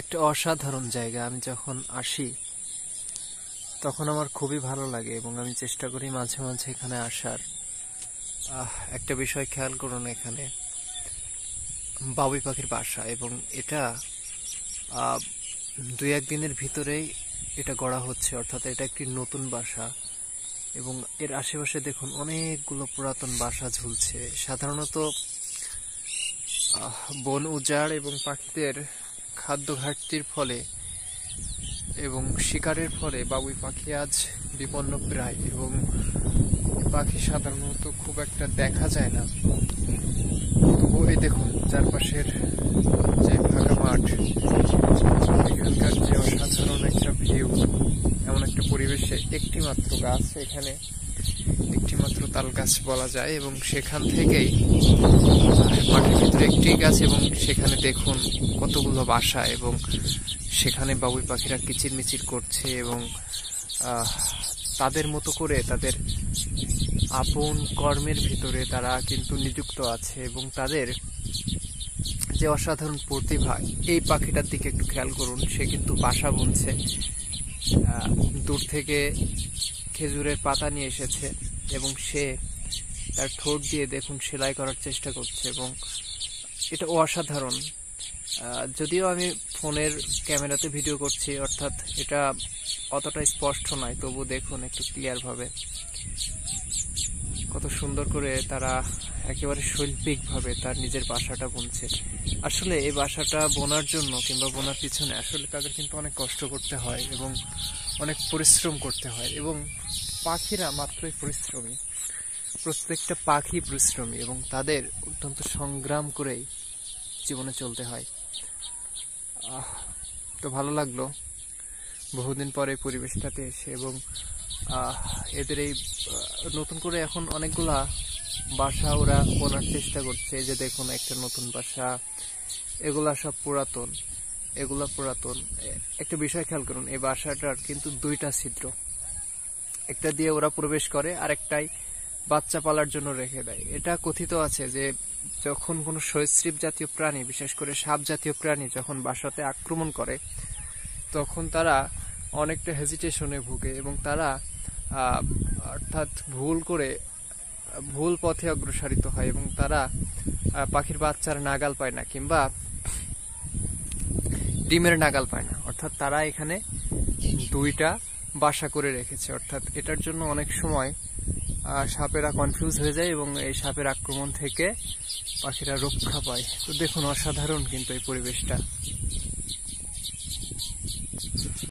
একটা অসাধারণ জায়গা। আমি যখন আসি তখন আমার খুবই ভালো লাগে এবং আমি চেষ্টা করি মাঝে মাঝে এখানে আসার। একটা বিষয় খেয়াল করুন, এখানে বাবুই পাখির বাসা, এবং এটা দুই একদিনের ভিতরেই এটা গড়া হচ্ছে, অর্থাৎ এটা একটি নতুন বাসা। এবং এর আশেপাশে দেখুন অনেকগুলো পুরাতন বাসা ঝুলছে। সাধারণত বন উজাড় এবং পাখিদের খাদ্য ঘাটতির ফলে এবং শিকারের ফলে বাবুই পাখি আজ বিপন্ন প্রায়, এবং পাখি সাধারণত খুব একটা দেখা যায় না। তবু এই দেখুন চারপাশের যে ফাঁকা মাঠ, এখানকার যে অসাধারণ একটা ভিউ, এমন একটা পরিবেশে একটি মাত্র গাছ, এখানে একটি মাত্র তাল গাছ বলা যায়, এবং সেখান থেকেই মাঠের ভিতরে একটি গাছ, এবং সেখানে দেখুন কতগুলো বাসা, এবং সেখানে বাবুই পাখিরা কিচিরমিচির করছে এবং তাদের মতো করে তাদের আপন কর্মের ভিতরে তারা কিন্তু নিযুক্ত আছে। এবং তাদের যে অসাধারণ প্রতিভা, এই পাখিটার দিকে একটু খেয়াল করুন, সে কিন্তু বাসা বুনছে। দূর থেকে খেজুরের পাতা নিয়ে এসেছে এবং সে তার ঠোঁট দিয়ে দেখুন সেলাই করার চেষ্টা করছে, এবং এটা অসাধারণ। যদিও আমি ফোনের ক্যামেরাতে ভিডিও করছি, অর্থাৎ এটা অতটা স্পষ্ট নয়, তবু দেখুন একটু ক্লিয়ার ভাবে কত সুন্দর করে তারা একেবারে শৈল্পিকভাবে তার নিজের বাসাটা বুনছে। আসলে এই বাসাটা বোনার জন্য কিংবা বোনার পিছনে আসলে তাদের কিন্তু অনেক কষ্ট করতে হয় এবং অনেক পরিশ্রম করতে হয়, এবং পাখিরা মাত্রই পরিশ্রমী, প্রত্যেকটা পাখি পরিশ্রমী, এবং তাদের অত্যন্ত সংগ্রাম করেই জীবনে চলতে হয়। তো ভালো লাগলো বহুদিন পরে পরিবেশটাতে এসে, এবং এদের এই নতুন করে এখন অনেকগুলা বাসা ওরা বোনার চেষ্টা করছে। এই যে দেখুন একটা নতুন বাসা, এগুলা সব পুরাতন, এগুলা পুরাতন। একটা বিষয় খেয়াল করুন, এই বাসাটার কিন্তু দুইটা ছিদ্র, একটা দিয়ে ওরা প্রবেশ করে আর একটাই বাচ্চা পালার জন্য রেখে দেয়। এটা কথিত আছে যে যখন কোনো সরীসৃপ জাতীয় প্রাণী, বিশেষ করে সাপ জাতীয় প্রাণী যখন বাসাতে আক্রমণ করে, তখন তারা অনেকটা হেজিটেশনে ভুগে এবং তারা অর্থাৎ ভুল পথে অগ্রসরিত হয়, এবং তারা পাখির বাচ্চার নাগাল পায় না কিংবা ডিমের নাগাল পায় না। অর্থাৎ তারা এখানে দুইটা বাসা করে রেখেছে, অর্থাৎ এটার জন্য অনেক সময় সাপেরা কনফিউজ হয়ে যায় এবং এই সাপের আক্রমণ থেকে পাখিরা রক্ষা পায়। তো দেখুন অসাধারণ কিন্তু এই পরিবেশটা।